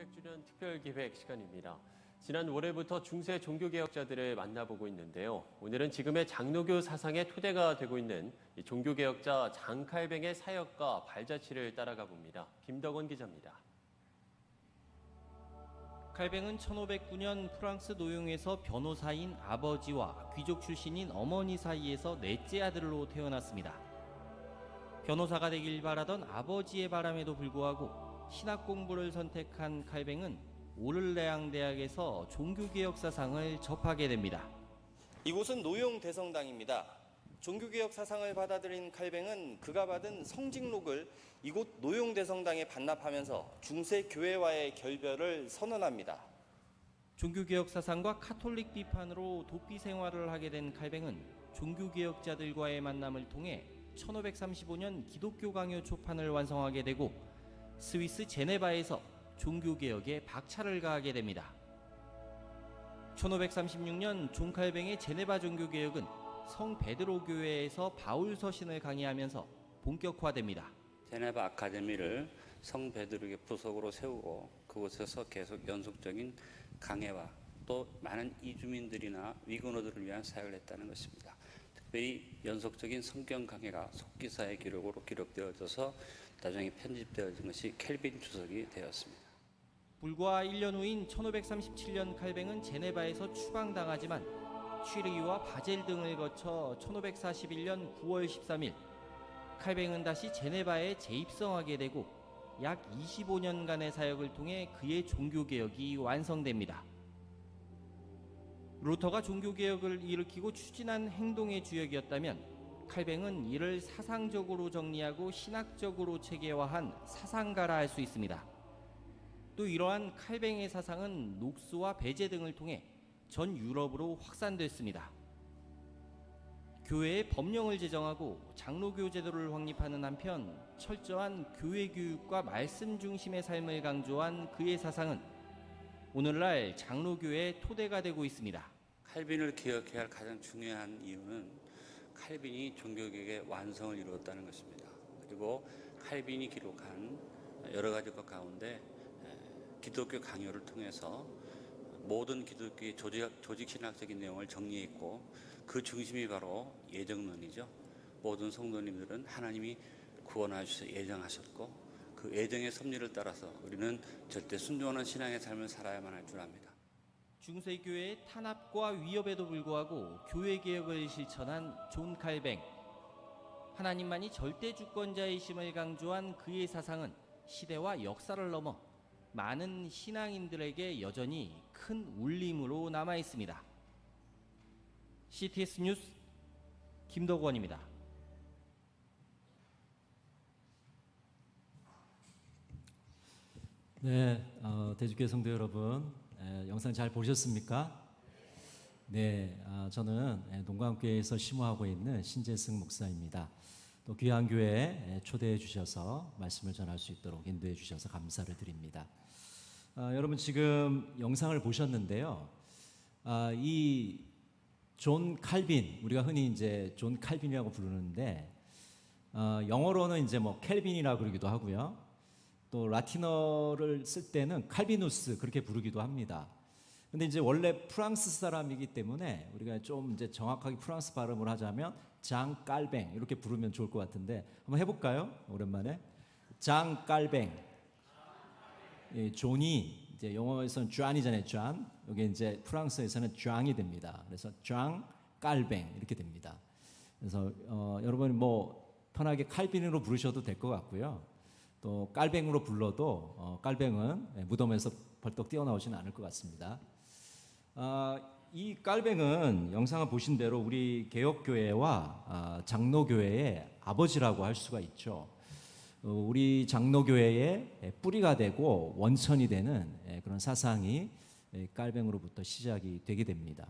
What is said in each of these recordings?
300주년 특별기획 시간입니다. 지난 월요일부터 중세 종교개혁자들을 만나보고 있는데요. 오늘은 지금의 장로교 사상의 토대가 되고 있는 종교개혁자 장칼뱅의 사역과 발자취를 따라가 봅니다. 김덕원 기자입니다. 칼뱅은 1509년 프랑스 노용에서 변호사인 아버지와 귀족 출신인 어머니 사이에서 넷째 아들로 태어났습니다. 변호사가 되길 바라던 아버지의 바람에도 불구하고 신학 공부를 선택한 칼뱅은 오를레앙 대학에서 종교개혁 사상을 접하게 됩니다. 이곳은 노용 대성당입니다. 종교개혁 사상을 받아들인 칼뱅은 그가 받은 성직록을 이곳 노용 대성당에 반납하면서 중세 교회와의 결별을 선언합니다. 종교개혁 사상과 카톨릭 비판으로 도피 생활을 하게 된 칼뱅은 종교개혁자들과의 만남을 통해 1535년 기독교 강요 초판을 완성하게 되고 스위스 제네바에서 종교개혁에 박차를 가하게 됩니다. 1536년 존 칼뱅의 제네바 종교개혁은 성 베드로 교회에서 바울 서신을 강의하면서 본격화됩니다. 제네바 아카데미를 성 베드로교 부속으로 세우고 그곳에서 계속 연속적인 강해와 또 많은 이주민들이나 위건어들을 위한 사역을 했다는 것입니다. 특별히 연속적인 성경 강해가 속기사의 기록으로 기록되어져서 나중에 편집되어진 것이 켈빈 주석이 되었습니다. 불과 1년 후인 1537년 칼뱅은 제네바에서 추방당하지만 취리히와 바젤 등을 거쳐 1541년 9월 13일 칼뱅은 다시 제네바에 재입성하게 되고 약 25년간의 사역을 통해 그의 종교개혁이 완성됩니다. 루터가 종교개혁을 일으키고 추진한 행동의 주역이었다면 칼뱅은 이를 사상적으로 정리하고 신학적으로 체계화한 사상가라 할 수 있습니다. 또 이러한 칼뱅의 사상은 녹스와 배제 등을 통해 전 유럽으로 확산됐습니다. 교회의 법령을 제정하고 장로교 제도를 확립하는 한편 철저한 교회 교육과 말씀 중심의 삶을 강조한 그의 사상은 오늘날 장로교의 토대가 되고 있습니다. 칼빈을 기억해야 할 가장 중요한 이유는 칼빈이 종교개혁의 완성을 이루었다는 것입니다. 그리고 칼빈이 기록한 여러 가지 것 가운데 기독교 강요를 통해서 모든 기독교의 조직신학적인 내용을 정리했고 그 중심이 바로 예정론이죠. 모든 성도님들은 하나님이 구원하셔서 예정하셨고 그 예정의 섭리를 따라서 우리는 절대 순종하는 신앙의 삶을 살아야만 할 줄 압니다. 중세교회의 탄압과 위협에도 불구하고 교회개혁을 실천한 존 칼뱅. 하나님만이 절대 주권자이심을 강조한 그의 사상은 시대와 역사를 넘어 많은 신앙인들에게 여전히 큰 울림으로 남아 있습니다. CTS 뉴스 김덕원입니다. 네, 대주교회 성도 여러분, 영상 잘 보셨습니까? 네, 저는 동광교회에서 심호하고 있는 신재승 목사입니다. 또 귀한 교회에 초대해 주셔서 말씀을 전할 수 있도록 인도해 주셔서 감사를 드립니다. 여러분 지금 영상을 보셨는데요. 이 존 칼빈, 우리가 흔히 이제 존 칼빈이라고 부르는데 영어로는 이제 뭐 켈빈이라고 그러기도 하고요. 또 라틴어를 쓸 때는 칼비누스 그렇게 부르기도 합니다. 근데 이제 원래 프랑스 사람이기 때문에 우리가 좀 이제 정확하게 프랑스 발음을 하자면 장 깔뱅 이렇게 부르면 좋을 것 같은데 한번 해볼까요? 오랜만에 장 깔뱅. 예, 존이 이제 영어에서는 쟈이잖아요. 쟈. 여기 이제 프랑스에서는 쟈이 됩니다. 그래서 쟈 깔뱅 이렇게 됩니다. 그래서 여러분이 뭐 편하게 칼빈으로 부르셔도 될 것 같고요. 또 깔뱅으로 불러도 깔뱅은 무덤에서 벌떡 뛰어나오지는 않을 것 같습니다. 이 깔뱅은 영상을 보신 대로 우리 개혁교회와 장로교회의 아버지라고 할 수가 있죠. 우리 장로교회의 뿌리가 되고 원천이 되는 그런 사상이 깔뱅으로부터 시작이 되게 됩니다.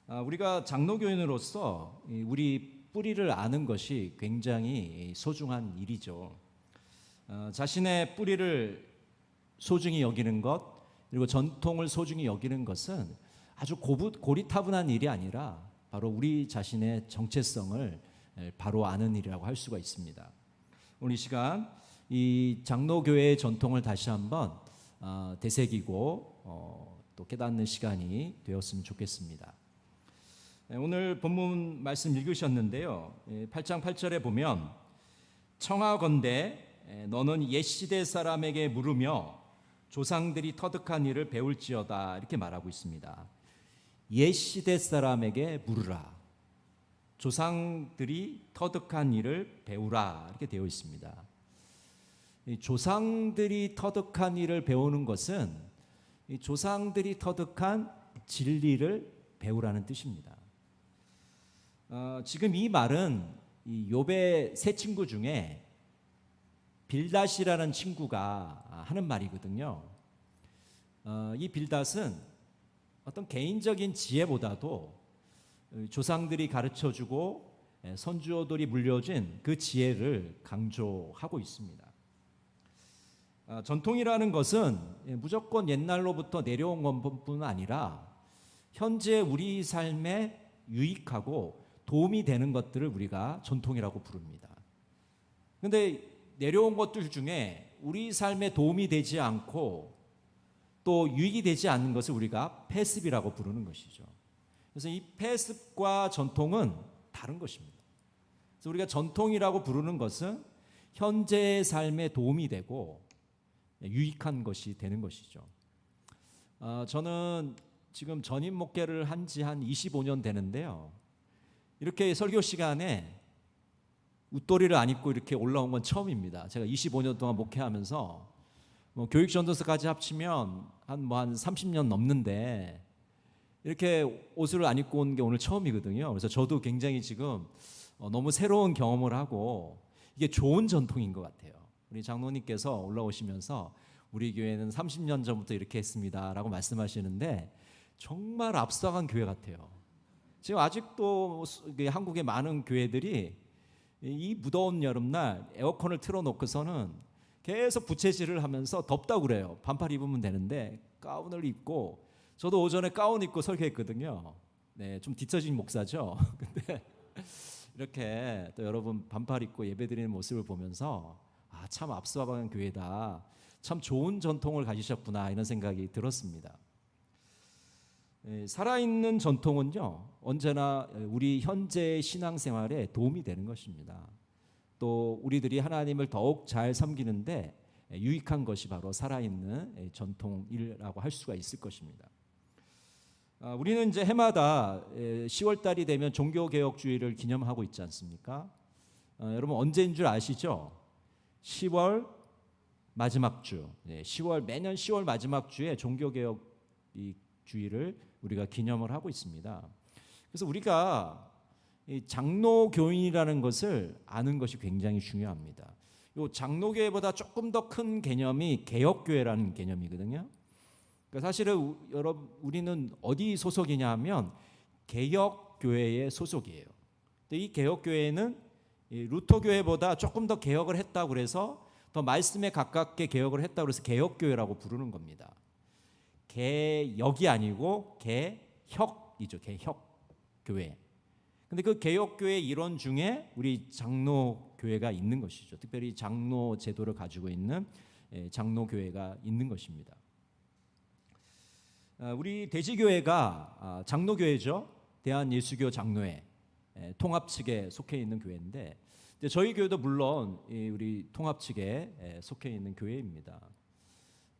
우리가 장로교인으로서 우리 뿌리를 아는 것이 굉장히 소중한 일이죠. 자신의 뿌리를 소중히 여기는 것 그리고 전통을 소중히 여기는 것은 아주 고리타분한 일이 아니라 바로 우리 자신의 정체성을 바로 아는 일이라고 할 수가 있습니다. 오늘 이 시간 이 장로교회의 전통을 다시 한번 되새기고 또 깨닫는 시간이 되었으면 좋겠습니다. 오늘 본문 말씀 읽으셨는데요. 8장 8절에 보면 청하건대 너는 옛 시대 사람에게 물으며 조상들이 터득한 일을 배울지어다 이렇게 말하고 있습니다. 옛 시대 사람에게 물으라. 조상들이 터득한 일을 배우라 이렇게 되어 있습니다. 조상들이 터득한 일을 배우는 것은 조상들이 터득한 진리를 배우라는 뜻입니다. 지금 이 말은 욥의 세 친구 중에 빌닷이라는 친구가 하는 말이거든요. 이 빌닷은 어떤 개인적인 지혜보다도 조상들이 가르쳐주고 선조들이 물려준 그 지혜를 강조하고 있습니다. 전통이라는 것은 무조건 옛날로부터 내려온 것뿐 아니라 현재 우리 삶에 유익하고 도움이 되는 것들을 우리가 전통이라고 부릅니다. 그런데 내려온 것들 중에 우리 삶에 도움이 되지 않고 또 유익이 되지 않는 것을 우리가 폐습이라고 부르는 것이죠. 그래서 이 폐습과 전통은 다른 것입니다. 그래서 우리가 전통이라고 부르는 것은 현재의 삶에 도움이 되고 유익한 것이 되는 것이죠. 저는 지금 전임 목회를 한 지 한 25년 되는데요. 이렇게 설교 시간에 웃도리를 안 입고 이렇게 올라온 건 처음입니다. 제가 25년 동안 목회하면서 교육 전도서까지 합치면 한 30년 넘는데 이렇게 옷을 안 입고 온 게 오늘 처음이거든요. 그래서 저도 굉장히 지금 너무 새로운 경험을 하고 이게 좋은 전통인 것 같아요. 우리 장로님께서 올라오시면서 우리 교회는 30년 전부터 이렇게 했습니다라고 말씀하시는데 정말 앞서간 교회 같아요. 지금 아직도 한국의 많은 교회들이 이 무더운 여름날 에어컨을 틀어놓고서는 계속 부채질을 하면서 덥다고 그래요. 반팔 입으면 되는데 가운을 입고, 저도 오전에 가운 입고 설교했거든요. 네, 좀 뒤처진 목사죠. 근데 이렇게 또 여러분 반팔 입고 예배드리는 모습을 보면서 참 앞서간 교회다. 참 좋은 전통을 가지셨구나 이런 생각이 들었습니다. 살아있는 전통은요 언제나 우리 현재의 신앙생활에 도움이 되는 것입니다. 또 우리들이 하나님을 더욱 잘 섬기는데 유익한 것이 바로 살아있는 전통이라고 할 수가 있을 것입니다. 우리는 이제 해마다 10월 달이 되면 종교개혁주의를 기념하고 있지 않습니까? 여러분 언제인 줄 아시죠? 10월 마지막 주, 매년 10월 마지막 주에 종교개혁주의를 우리가 기념을 하고 있습니다. 그래서 우리가 장로교인이라는 것을 아는 것이 굉장히 중요합니다. 이 장로교회보다 조금 더 큰 개념이 개혁교회라는 개념이거든요. 그러니까 사실은 여러분 우리는 어디 소속이냐 하면 개혁교회의 소속이에요. 근데 이 개혁교회는 루터교회보다 조금 더 개혁을 했다고 그래서 더 말씀에 가깝게 개혁을 했다고 그래서 개혁교회라고 부르는 겁니다. 개혁이 아니고 개혁이죠. 개혁교회. 근데 그 개혁교회 일원 중에 우리 장로교회가 있는 것이죠. 특별히 장로 제도를 가지고 있는 장로교회가 있는 것입니다. 우리 대지교회가 장로교회죠. 대한예수교 장로회 통합 측에 속해 있는 교회인데 저희 교회도 물론 우리 통합 측에 속해 있는 교회입니다.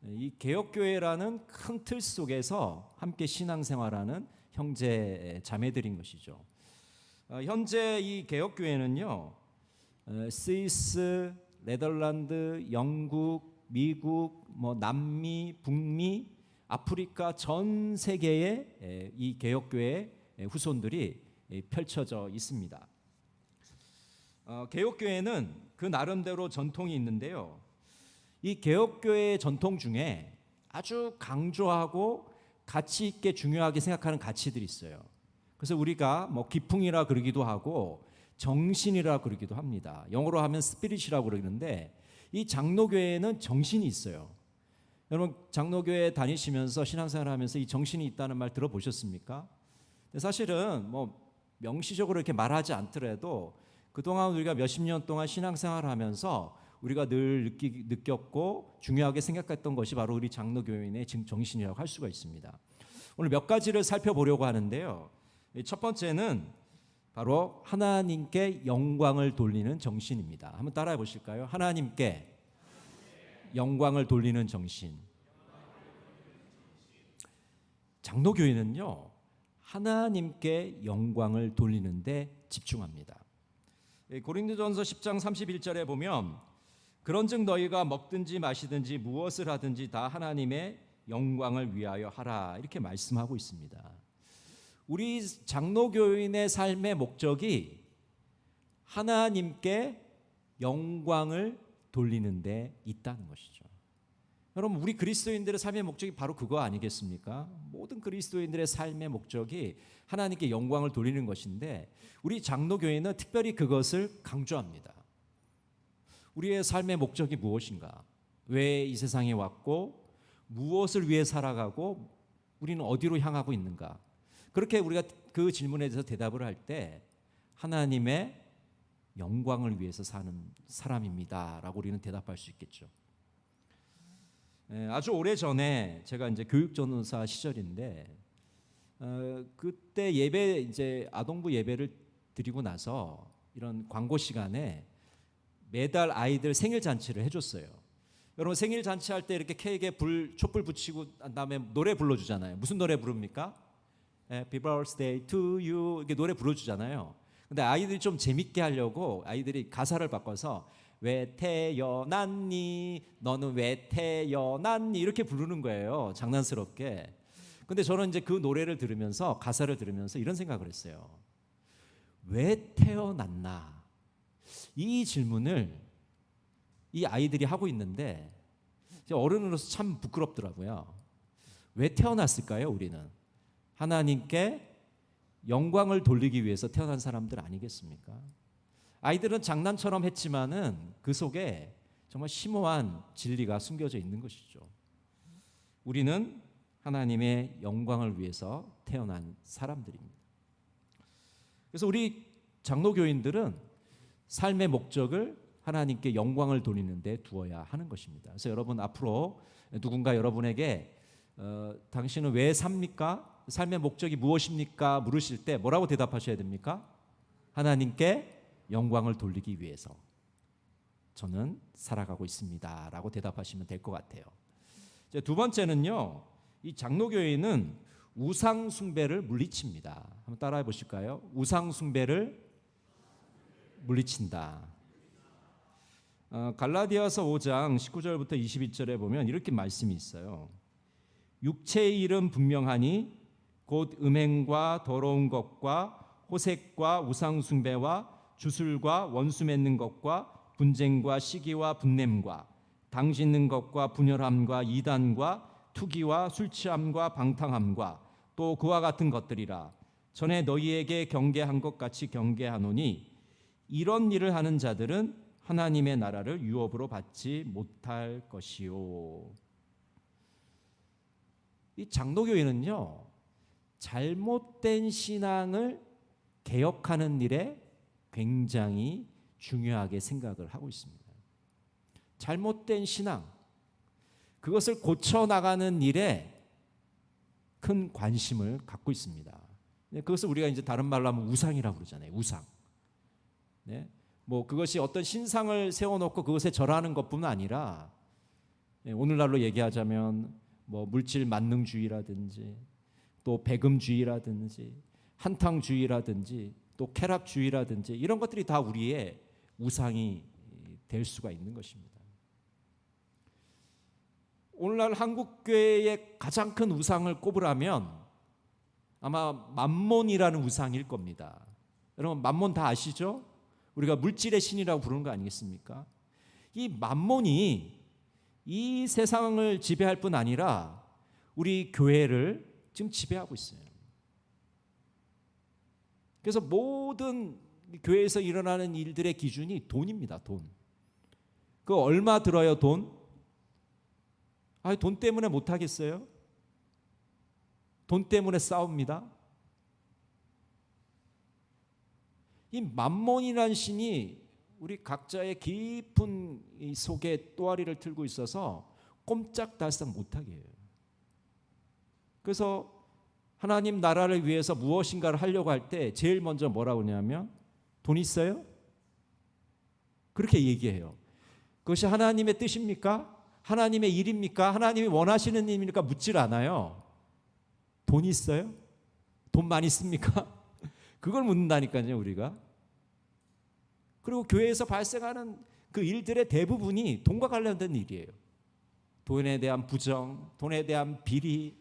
이 개혁교회라는 큰 틀 속에서 함께 신앙생활하는 형제 자매들인 것이죠. 현재 이 개혁교회는요 스위스, 네덜란드, 영국, 미국, 남미, 북미, 아프리카 전 세계에 이 개혁교회 후손들이 펼쳐져 있습니다. 개혁교회는 그 나름대로 전통이 있는데요. 이 개혁교회의 전통 중에 아주 강조하고 가치 있게 중요하게 생각하는 가치들이 있어요. 그래서 우리가 기풍이라 그러기도 하고 정신이라 그러기도 합니다. 영어로 하면 스피릿이라고 그러는데 이 장로교회에는 정신이 있어요. 여러분 장로교회 다니시면서 신앙생활하면서 이 정신이 있다는 말 들어보셨습니까? 사실은 명시적으로 이렇게 말하지 않더라도 그동안 우리가 몇십 년 동안 신앙생활하면서 우리가 늘 느꼈고 중요하게 생각했던 것이 바로 우리 장로교인의 정신이라고 할 수가 있습니다. 오늘 몇 가지를 살펴보려고 하는데요. 첫 번째는 바로 하나님께 영광을 돌리는 정신입니다. 한번 따라해 보실까요? 하나님께 영광을 돌리는 정신. 장로교인은요, 하나님께 영광을 돌리는데 집중합니다. 고린도전서 10장 31절에 보면 그런즉 너희가 먹든지 마시든지 무엇을 하든지 다 하나님의 영광을 위하여 하라, 이렇게 말씀하고 있습니다. 우리 장로교인의 삶의 목적이 하나님께 영광을 돌리는 데 있다는 것이죠. 여러분, 우리 그리스도인들의 삶의 목적이 바로 그거 아니겠습니까? 모든 그리스도인들의 삶의 목적이 하나님께 영광을 돌리는 것인데 우리 장로교회는 특별히 그것을 강조합니다. 우리의 삶의 목적이 무엇인가? 왜 이 세상에 왔고 무엇을 위해 살아가고 우리는 어디로 향하고 있는가? 그렇게 우리가 그 질문에 대해서 대답을 할 때 하나님의 영광을 위해서 사는 사람입니다라고 우리는 대답할 수 있겠죠. 아주 오래 전에 제가 이제 교육전도사 시절인데 그때 예배 이제 아동부 예배를 드리고 나서 이런 광고 시간에 매달 아이들 생일 잔치를 해줬어요. 여러분, 생일 잔치 할 때 이렇게 케이크에 촛불 붙이고 난 다음에 노래 불러주잖아요. 무슨 노래 부릅니까? Happy birthday to you, 이렇게 노래 불러주잖아요. 근데 아이들이 좀 재밌게 하려고 아이들이 가사를 바꿔서 왜 태어났니? 너는 왜 태어났니? 이렇게 부르는 거예요. 장난스럽게. 근데 저는 이제 그 노래를 들으면서 가사를 들으면서 이런 생각을 했어요. 왜 태어났나? 이 질문을 이 아이들이 하고 있는데 어른으로서 참 부끄럽더라고요. 왜 태어났을까요? 우리는 하나님께 영광을 돌리기 위해서 태어난 사람들 아니겠습니까? 아이들은 장난처럼 했지만은 그 속에 정말 심오한 진리가 숨겨져 있는 것이죠. 우리는 하나님의 영광을 위해서 태어난 사람들입니다. 그래서 우리 장로교인들은 삶의 목적을 하나님께 영광을 돌리는 데 두어야 하는 것입니다. 그래서 여러분, 앞으로 누군가 여러분에게 당신은 왜 삽니까? 삶의 목적이 무엇입니까? 물으실 때 뭐라고 대답하셔야 됩니까? 하나님께 영광을 돌리기 위해서 저는 살아가고 있습니다 라고 대답하시면 될 것 같아요. 이제 두 번째는요, 이 장로교회는 우상 숭배를 물리칩니다. 한번 따라해 보실까요? 우상 숭배를 물리친다. 갈라디아서 5장 19절부터 21절에 보면 이렇게 말씀이 있어요. 육체의 일은 분명하니 곧 음행과 더러운 것과 호색과 우상 숭배와 주술과 원수 맺는 것과 분쟁과 시기와 분냄과 당 짓는 것과 분열함과 이단과 투기와 술 취함과 방탕함과 또 그와 같은 것들이라. 전에 너희에게 경계한 것 같이 경계하노니 이런 일을 하는 자들은 하나님의 나라를 유업으로 받지 못할 것이요. 이 장로교회는요, 잘못된 신앙을 개혁하는 일에 굉장히 중요하게 생각을 하고 있습니다. 잘못된 신앙, 그것을 고쳐나가는 일에 큰 관심을 갖고 있습니다. 그것을 우리가 이제 다른 말로 하면 우상이라고 그러잖아요. 우상. 네? 뭐 그것이 어떤 신상을 세워놓고 그것에 절하는 것뿐만 아니라 오늘날로 얘기하자면 뭐 물질 만능주의라든지 또 배금주의라든지 한탕주의라든지 또 쾌락주의라든지 이런 것들이 다 우리의 우상이 될 수가 있는 것입니다. 오늘날 한국교회의 가장 큰 우상을 꼽으라면 아마 맘몬이라는 우상일 겁니다. 여러분, 맘몬 다 아시죠? 우리가 물질의 신이라고 부르는 거 아니겠습니까? 이 맘몬이 이 세상을 지배할 뿐 아니라 우리 교회를 지금 지배하고 있어요. 그래서 모든 교회에서 일어나는 일들의 기준이 돈입니다. 돈. 그 얼마 들어요, 돈? 돈 때문에 못 하겠어요? 돈 때문에 싸웁니다. 이 맘몬이라는 신이 우리 각자의 깊은 이 속에 또아리를 틀고 있어서 꼼짝달싹 못하게 해요. 그래서 하나님 나라를 위해서 무엇인가를 하려고 할 때 제일 먼저 뭐라고 하냐면 돈 있어요? 그렇게 얘기해요. 그것이 하나님의 뜻입니까? 하나님의 일입니까? 하나님이 원하시는 일입니까? 묻질 않아요. 돈 있어요? 돈 많이 씁니까? 그걸 묻는다니까요, 우리가. 그리고 교회에서 발생하는 그 일들의 대부분이 돈과 관련된 일이에요. 돈에 대한 부정, 돈에 대한 비리.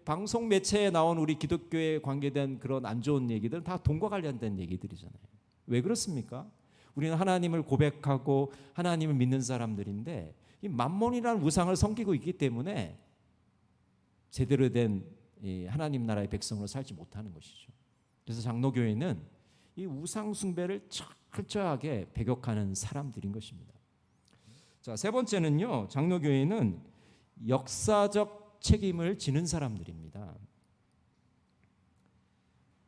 방송 매체에 나온 우리 기독교에 관계된 그런 안 좋은 얘기들은 다 돈과 관련된 얘기들이잖아요. 왜 그렇습니까? 우리는 하나님을 고백하고 하나님을 믿는 사람들인데 이 맘몬이라는 우상을 섬기고 있기 때문에 제대로 된 하나님 나라의 백성으로 살지 못하는 것이죠. 그래서 장로교회는 이 우상 숭배를 철저하게 배격하는 사람들인 것입니다. 자, 세 번째는요. 장로교회는 역사적 책임을 지는 사람들입니다.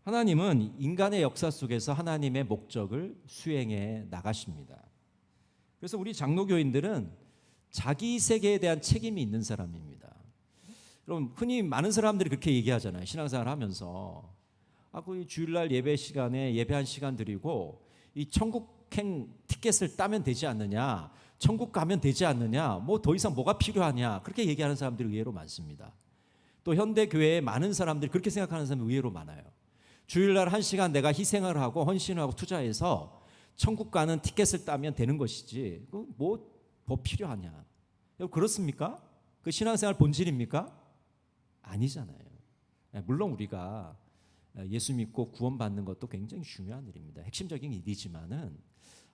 하나님은 인간의 역사 속에서 하나님의 목적을 수행해 나가십니다. 그래서 우리 장로교인들은 자기 세계에 대한 책임이 있는 사람입니다. 그럼 흔히 많은 사람들이 그렇게 얘기하잖아요. 신앙생활 하면서 그 주일날 예배 시간에 예배한 시간 드리고 이 천국행 티켓을 따면 되지 않느냐, 천국 가면 되지 않느냐, 뭐 더 이상 뭐가 필요하냐, 그렇게 얘기하는 사람들이 의외로 많습니다. 또 현대 교회에 많은 사람들이 그렇게 생각하는 사람이 의외로 많아요. 주일날 1시간 내가 희생을 하고 헌신을 하고 투자해서 천국 가는 티켓을 따면 되는 것이지 뭐 필요하냐. 그렇습니까? 그 신앙생활 본질입니까? 아니잖아요. 물론 우리가 예수 믿고 구원받는 것도 굉장히 중요한 일입니다. 핵심적인 일이지만은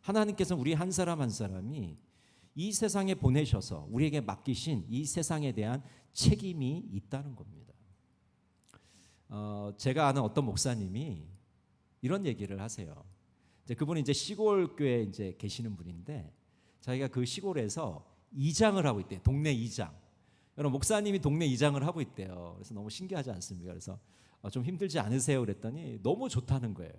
하나님께서는 우리 한 사람 한 사람이 이 세상에 보내셔서 우리에게 맡기신 이 세상에 대한 책임이 있다는 겁니다. 제가 아는 어떤 목사님이 이런 얘기를 하세요. 그분이 이제 시골 교회에 이제 계시는 분인데 자기가 그 시골에서 이장을 하고 있대요. 동네 이장. 여러분 목사님이 동네 이장을 하고 있대요. 그래서 너무 신기하지 않습니까? 그래서 좀 힘들지 않으세요? 그랬더니 너무 좋다는 거예요.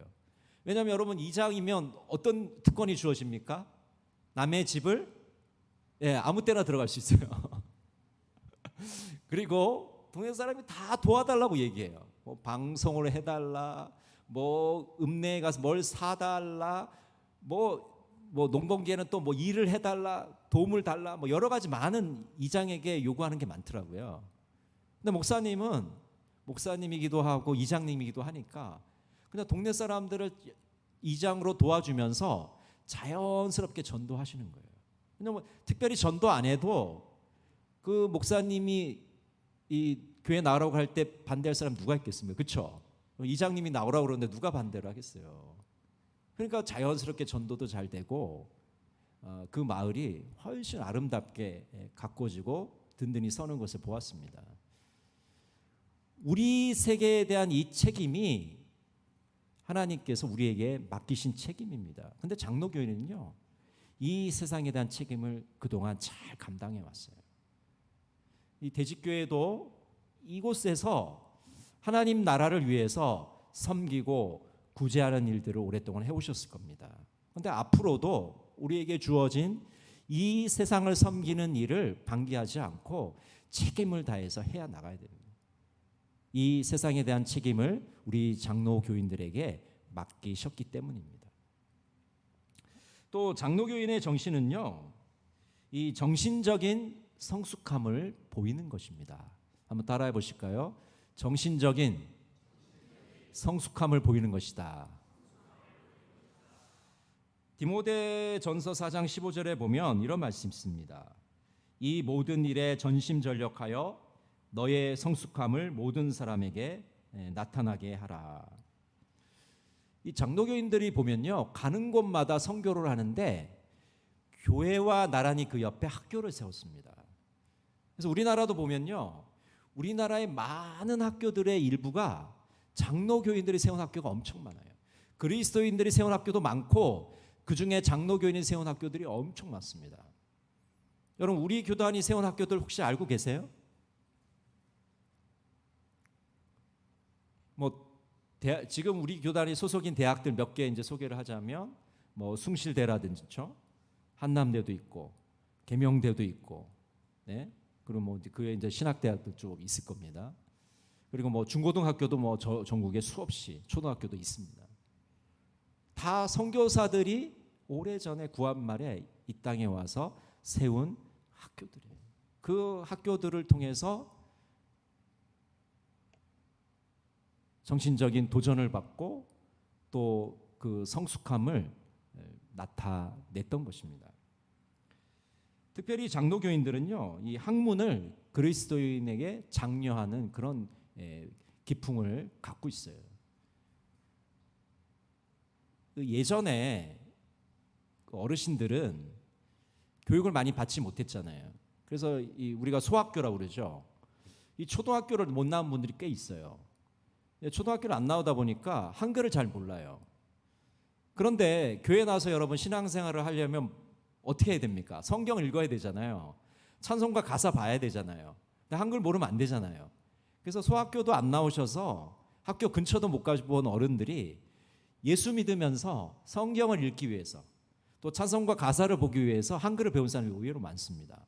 왜냐하면 여러분 이장이면 어떤 특권이 주어집니까? 남의 집을 아무 때나 들어갈 수 있어요. 그리고 동네 사람이 다 도와달라고 얘기해요. 뭐 방송을 해달라, 뭐 읍내에 가서 뭘 사달라, 뭐 농번기에는 또 뭐 일을 해달라, 도움을 달라, 뭐 여러 가지 많은 이장에게 요구하는 게 많더라고요. 근데 목사님이기도 하고 이장님이기도 하니까 그냥 동네 사람들을 이장으로 도와주면서 자연스럽게 전도하시는 거예요. 왜냐면 특별히 전도 안 해도 그 목사님이 이 교회 나오라고 할 때 반대할 사람 누가 있겠습니까? 그렇죠? 이장님이 나오라고 그러는데 누가 반대를 하겠어요? 그러니까 자연스럽게 전도도 잘 되고 그 마을이 훨씬 아름답게 가꿔지고 든든히 서는 것을 보았습니다. 우리 세계에 대한 이 책임이 하나님께서 우리에게 맡기신 책임입니다. 그런데 장로교회는요, 이 세상에 대한 책임을 그동안 잘 감당해 왔어요. 이 대직교회도 이곳에서 하나님 나라를 위해서 섬기고 구제하는 일들을 오랫동안 해오셨을 겁니다. 그런데 앞으로도 우리에게 주어진 이 세상을 섬기는 일을 방기하지 않고 책임을 다해서 해야 나가야 됩니다. 이 세상에 대한 책임을 우리 장로 교인들에게 맡기셨기 때문입니다. 또 장로교인의 정신은요, 이 정신적인 성숙함을 보이는 것입니다. 한번 따라해 보실까요? 정신적인 성숙함을 보이는 것이다. 디모데전서 4장 15절에 보면 이런 말씀이 있습니다. 이 모든 일에 전심전력하여 너의 성숙함을 모든 사람에게 나타나게 하라. 이 장로교인들이 보면요, 가는 곳마다 선교를 하는데 교회와 나란히 그 옆에 학교를 세웠습니다. 그래서 우리나라도 보면요, 우리나라의 많은 학교들의 일부가 장로교인들이 세운 학교가 엄청 많아요. 그리스도인들이 세운 학교도 많고 그 중에 장로교인이 세운 학교들이 엄청 많습니다. 여러분 우리 교단이 세운 학교들 혹시 알고 계세요? 뭐 지금 우리 교단이 소속인 대학들 몇 개 이제 소개를 하자면 뭐 숭실대라든지 한남대도 있고 계명대도 있고, 네? 그리고 뭐 그에 이제 신학대학도 쭉 있을 겁니다. 그리고 뭐 중고등학교도 뭐 전국에 수없이 초등학교도 있습니다. 다 선교사들이 오래전에 구한 말에 이 땅에 와서 세운 학교들이에요. 그 학교들을 통해서 정신적인 도전을 받고 또 그 성숙함을 나타냈던 것입니다. 특별히 장로교인들은요, 이 학문을 그리스도인에게 장려하는 그런 기풍을 갖고 있어요. 예전에 어르신들은 교육을 많이 받지 못했잖아요. 그래서 우리가 소학교라고 그러죠. 이 초등학교를 못 나온 분들이 꽤 있어요. 초등학교를 안 나오다 보니까 한글을 잘 몰라요. 그런데 교회 나와서 여러분 신앙생활을 하려면 어떻게 해야 됩니까? 성경을 읽어야 되잖아요. 찬송가 가사 봐야 되잖아요. 근데 한글 모르면 안 되잖아요. 그래서 소학교도 안 나오셔서 학교 근처도 못 가본 어른들이 예수 믿으면서 성경을 읽기 위해서 또 찬송가 가사를 보기 위해서 한글을 배운 사람이 의외로 많습니다.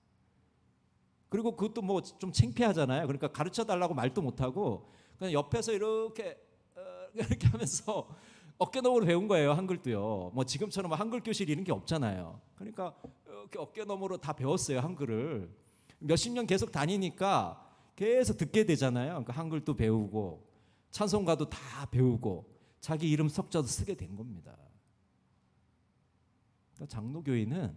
그리고 그것도 뭐 좀 창피하잖아요. 그러니까 가르쳐 달라고 말도 못하고 그냥 옆에서 이렇게 하면서 어깨너머로 배운 거예요. 한글도요. 뭐 지금처럼 한글 교실 이런 게 없잖아요. 그러니까 이렇게 어깨너머로 다 배웠어요. 한글을 몇십 년 계속 다니니까 계속 듣게 되잖아요. 그러니까 한글도 배우고 찬송가도 다 배우고 자기 이름 석자도 쓰게 된 겁니다. 그러니까 장로교인은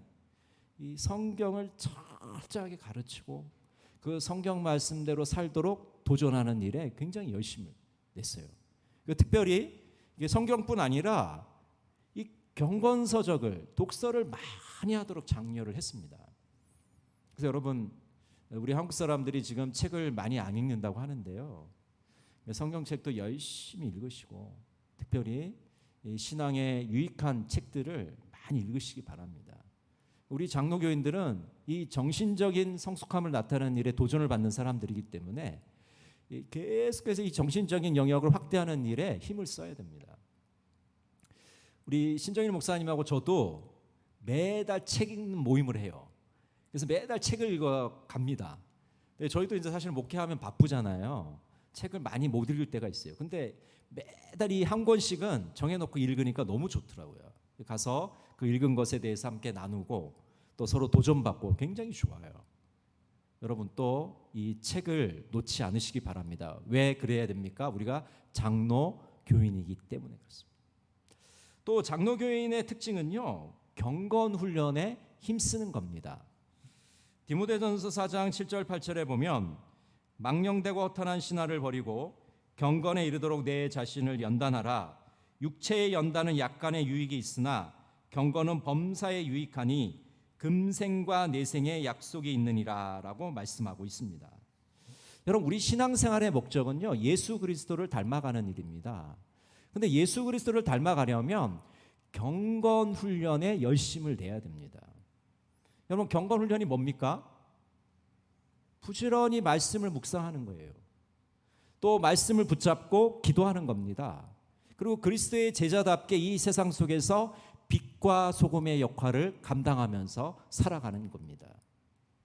이 성경을 철저하게 가르치고 그 성경 말씀대로 살도록 도전하는 일에 굉장히 열심을 냈어요. 특별히 이게 성경뿐 아니라 이 경건서적을 독서를 많이 하도록 장려를 했습니다. 그래서 여러분, 우리 한국 사람들이 지금 책을 많이 안 읽는다고 하는데요. 성경책도 열심히 읽으시고 특별히 신앙에 유익한 책들을 많이 읽으시기 바랍니다. 우리 장로교인들은 이 정신적인 성숙함을 나타내는 일에 도전을 받는 사람들이기 때문에 계속해서 이 정신적인 영역을 확대하는 일에 힘을 써야 됩니다. 우리 신정일 목사님하고 저도 매달 책 읽는 모임을 해요. 그래서 매달 책을 읽어 갑니다. 저희도 이제 사실 목회하면 바쁘잖아요. 책을 많이 못 읽을 때가 있어요. 근데 매달 이 한 권씩은 정해놓고 읽으니까 너무 좋더라고요. 가서 그 읽은 것에 대해서 함께 나누고 또 서로 도전받고 굉장히 좋아요. 여러분 또 이 책을 놓지 않으시기 바랍니다. 왜 그래야 됩니까? 우리가 장로 교인이기 때문에 그렇습니다. 또 장로 교인의 특징은요, 경건 훈련에 힘쓰는 겁니다. 디모데전서 4장 7절 8절에 보면 망령되고 허탄한 신화를 버리고 경건에 이르도록 내 자신을 연단하라. 육체의 연단은 약간의 유익이 있으나 경건은 범사에 유익하니 금생과 내생의 약속이 있느니라 라고 말씀하고 있습니다. 여러분, 우리 신앙생활의 목적은요, 예수 그리스도를 닮아가는 일입니다. 그런데 예수 그리스도를 닮아가려면 경건 훈련에 열심을 내야 됩니다. 여러분, 경건 훈련이 뭡니까? 부지런히 말씀을 묵상하는 거예요. 또 말씀을 붙잡고 기도하는 겁니다. 그리고 그리스도의 제자답게 이 세상 속에서 빛과 소금의 역할을 감당하면서 살아가는 겁니다.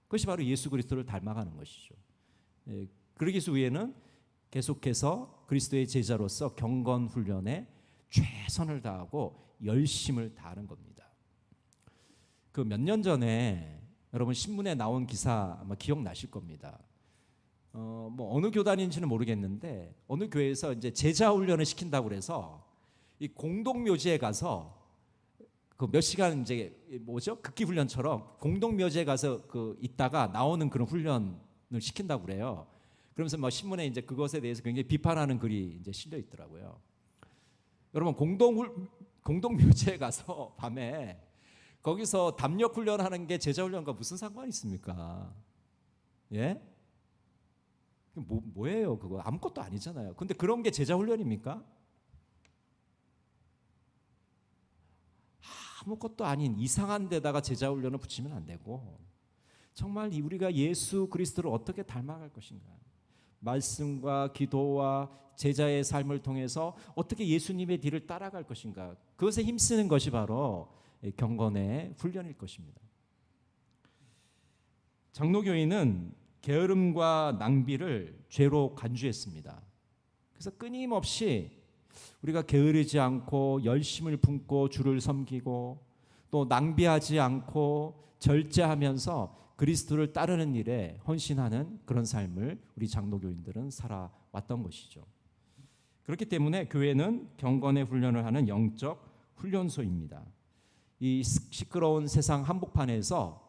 그것이 바로 예수 그리스도를 닮아가는 것이죠. 그러기 위해서는 계속해서 그리스도의 제자로서 경건 훈련에 최선을 다하고 열심을 다하는 겁니다. 그 몇 년 전에 여러분 신문에 나온 기사 아마 기억나실 겁니다. 뭐 어느 교단인지는 모르겠는데 어느 교회에서 이제 제자 훈련을 시킨다고 그래서 이 공동묘지에 가서 그 몇 시간 이제 극기 훈련처럼 공동묘지에 가서 그 있다가 나오는 그런 훈련을 시킨다고 그래요. 그러면서 막 신문에 이제 그것에 대해서 굉장히 비판하는 글이 이제 실려 있더라고요. 여러분, 공동묘지에 가서 밤에 거기서 담력 훈련하는 게 제자 훈련과 무슨 상관이 있습니까? 예? 뭐예요 그거? 아무것도 아니잖아요. 근데 그런 게 제자 훈련입니까? 아무것도 아닌 이상한 데다가 제자 훈련을 붙이면 안 되고 정말 우리가 예수 그리스도를 어떻게 닮아갈 것인가, 말씀과 기도와 제자의 삶을 통해서 어떻게 예수님의 뒤를 따라갈 것인가, 그것에 힘쓰는 것이 바로 경건의 훈련일 것입니다. 장로교인은 게으름과 낭비를 죄로 간주했습니다. 그래서 끊임없이 우리가 게으르지 않고 열심을 품고 주를 섬기고 또 낭비하지 않고 절제하면서 그리스도를 따르는 일에 헌신하는 그런 삶을 우리 장로교인들은 살아왔던 것이죠. 그렇기 때문에 교회는 경건의 훈련을 하는 영적 훈련소입니다. 이 시끄러운 세상 한복판에서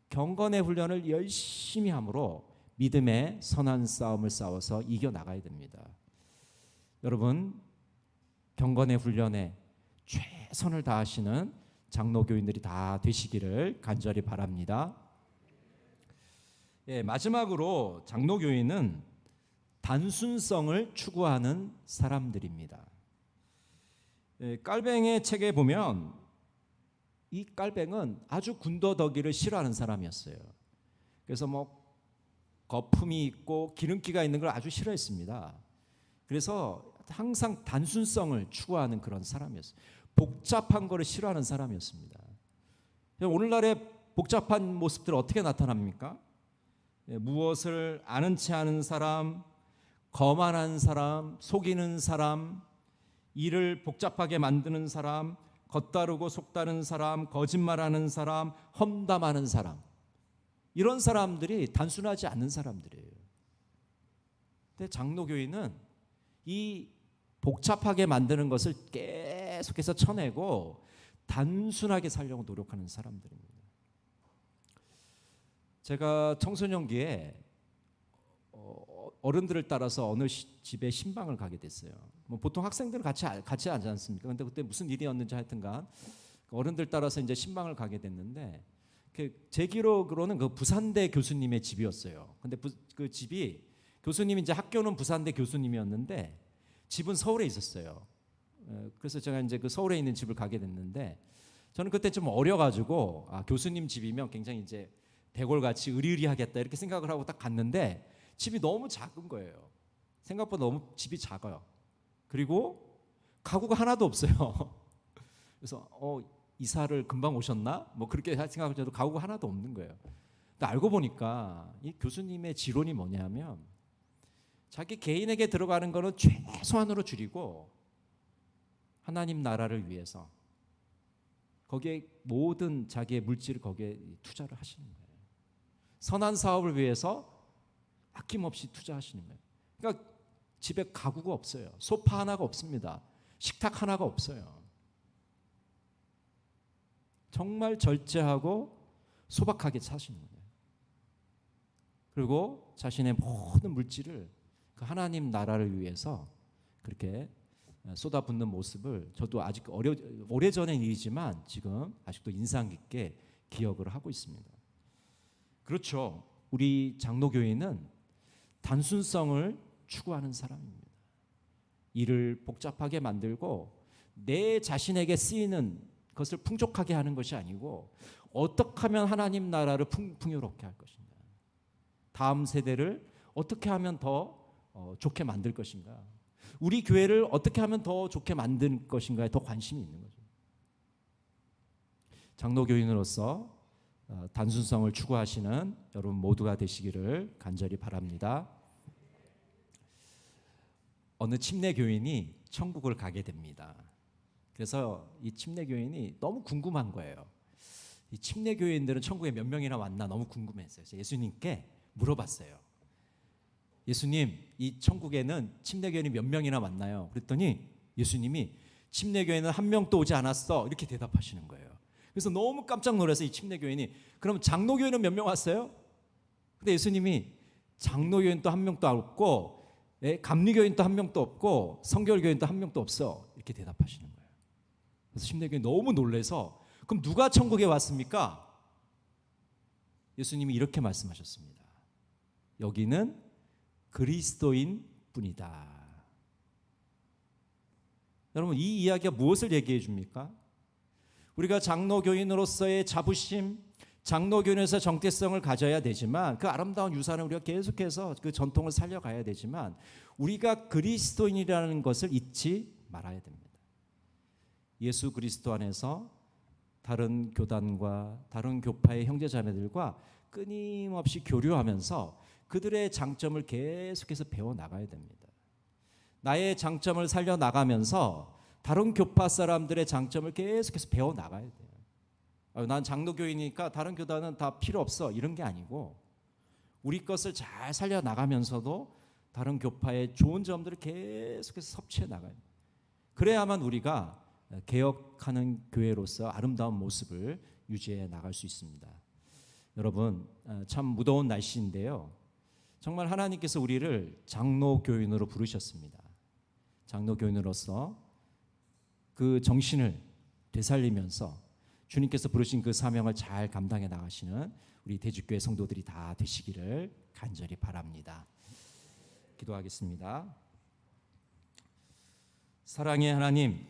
경건의 훈련을 열심히 함으로 믿음의 선한 싸움을 싸워서 이겨나가야 됩니다. 여러분, 경건의 훈련에 최선을 다하시는 장로교인들이 다 되시기를 간절히 바랍니다. 마지막으로 장로교인은 단순성을 추구하는 사람들입니다. 깔뱅의 책에 보면 이 깔뱅은 아주 군더더기를 싫어하는 사람이었어요. 그래서 거품이 있고 기름기가 있는 걸 아주 싫어했습니다. 그래서 항상 단순성을 추구하는 그런 사람이었어요. 복잡한 거를 싫어하는 사람이었습니다. 오늘날의 복잡한 모습들 어떻게 나타납니까? 무엇을 아는 체 하는 사람, 거만한 사람, 속이는 사람, 일을 복잡하게 만드는 사람, 겉다르고 속다른 사람, 거짓말하는 사람, 험담하는 사람, 이런 사람들이 단순하지 않는 사람들이에요. 근데 장로교인은 이 복잡하게 만드는 것을 계속해서 쳐내고 단순하게 살려고 노력하는 사람들입니다. 제가 청소년기에 어른들을 따라서 어느 집에 신방을 가게 됐어요. 보통 학생들은 같이 하지 않습니까? 근데 그때 무슨 일이었는지 하여튼간 어른들 따라서 이제 신방을 가게 됐는데 제 기록으로는 그 부산대 교수님의 집이었어요. 근데 그 집이 교수님이 이제 학교는 부산대 교수님이었는데 집은 서울에 있었어요. 그래서 제가 이제 그 서울에 있는 집을 가게 됐는데 저는 그때 좀 어려가지고 교수님 집이면 굉장히 이제 대골같이 의리의리하겠다 이렇게 생각을 하고 딱 갔는데 집이 너무 작은 거예요. 생각보다 너무 집이 작아요. 그리고 가구가 하나도 없어요. 그래서 이사를 금방 오셨나? 그렇게 생각을 해도 가구가 하나도 없는 거예요. 근데 알고 보니까 이 교수님의 지론이 뭐냐면 자기 개인에게 들어가는 거는 최소한으로 줄이고 하나님 나라를 위해서 거기에 모든 자기의 물질을 거기에 투자를 하시는 거예요. 선한 사업을 위해서 아낌없이 투자하시는 거예요. 그러니까 집에 가구가 없어요. 소파 하나가 없습니다. 식탁 하나가 없어요. 정말 절제하고 소박하게 사시는 거예요. 그리고 자신의 모든 물질을 그 하나님 나라를 위해서 그렇게 쏟아붓는 모습을 저도 아직 오래전의 일이지만 지금 아직도 인상 깊게 기억을 하고 있습니다. 그렇죠. 우리 장로교인은 단순성을 추구하는 사람입니다. 일을 복잡하게 만들고 내 자신에게 쓰이는 것을 풍족하게 하는 것이 아니고 어떻게 하면 하나님 나라를 풍요롭게 할 것인가, 다음 세대를 어떻게 하면 더 좋게 만들 것인가, 우리 교회를 어떻게 하면 더 좋게 만들 것인가에 더 관심이 있는 거죠. 장로교인으로서 단순성을 추구하시는 여러분 모두가 되시기를 간절히 바랍니다. 어느 침례 교인이 천국을 가게 됩니다. 그래서 이 침례 교인이 너무 궁금한 거예요. 이 침례 교인들은 천국에 몇 명이나 왔나 너무 궁금했어요. 그래서 예수님께 물어봤어요. 예수님, 이 천국에는 침례 교인이 몇 명이나 왔나요? 그랬더니 예수님이 침례 교인은 한 명도 오지 않았어, 이렇게 대답하시는 거예요. 그래서 너무 깜짝 놀라서 이 침례 교인이 그럼 장로 교인은 몇 명 왔어요? 근데 예수님이 장로 교인도 한 명도 없고 감리 교인도 한 명도 없고 성결 교인도 한 명도 없어, 이렇게 대답하시는 거예요. 그래서 침례 교인이 너무 놀라서 그럼 누가 천국에 왔습니까? 예수님이 이렇게 말씀하셨습니다. 여기는 그리스도인 뿐이다. 여러분, 이 이야기가 무엇을 얘기해 줍니까? 우리가 장로교인으로서의 자부심, 장로교회에서 정체성을 가져야 되지만 그 아름다운 유산을 우리가 계속해서 그 전통을 살려가야 되지만 우리가 그리스도인이라는 것을 잊지 말아야 됩니다. 예수 그리스도 안에서 다른 교단과 다른 교파의 형제자매들과 끊임없이 교류하면서 그들의 장점을 계속해서 배워나가야 됩니다. 나의 장점을 살려나가면서 다른 교파 사람들의 장점을 계속해서 배워나가야 돼요. 난 장로교이니까 다른 교단은 다 필요 없어 이런 게 아니고 우리 것을 잘 살려나가면서도 다른 교파의 좋은 점들을 계속해서 섭취해 나가요. 그래야만 우리가 개혁하는 교회로서 아름다운 모습을 유지해 나갈 수 있습니다. 여러분, 참 무더운 날씨인데요. 정말 하나님께서 우리를 장로교인으로 부르셨습니다. 장로교인으로서 그 정신을 되살리면서 주님께서 부르신 그 사명을 잘 감당해 나가시는 우리 대주교회 성도들이 다 되시기를 간절히 바랍니다. 기도하겠습니다. 사랑의 하나님,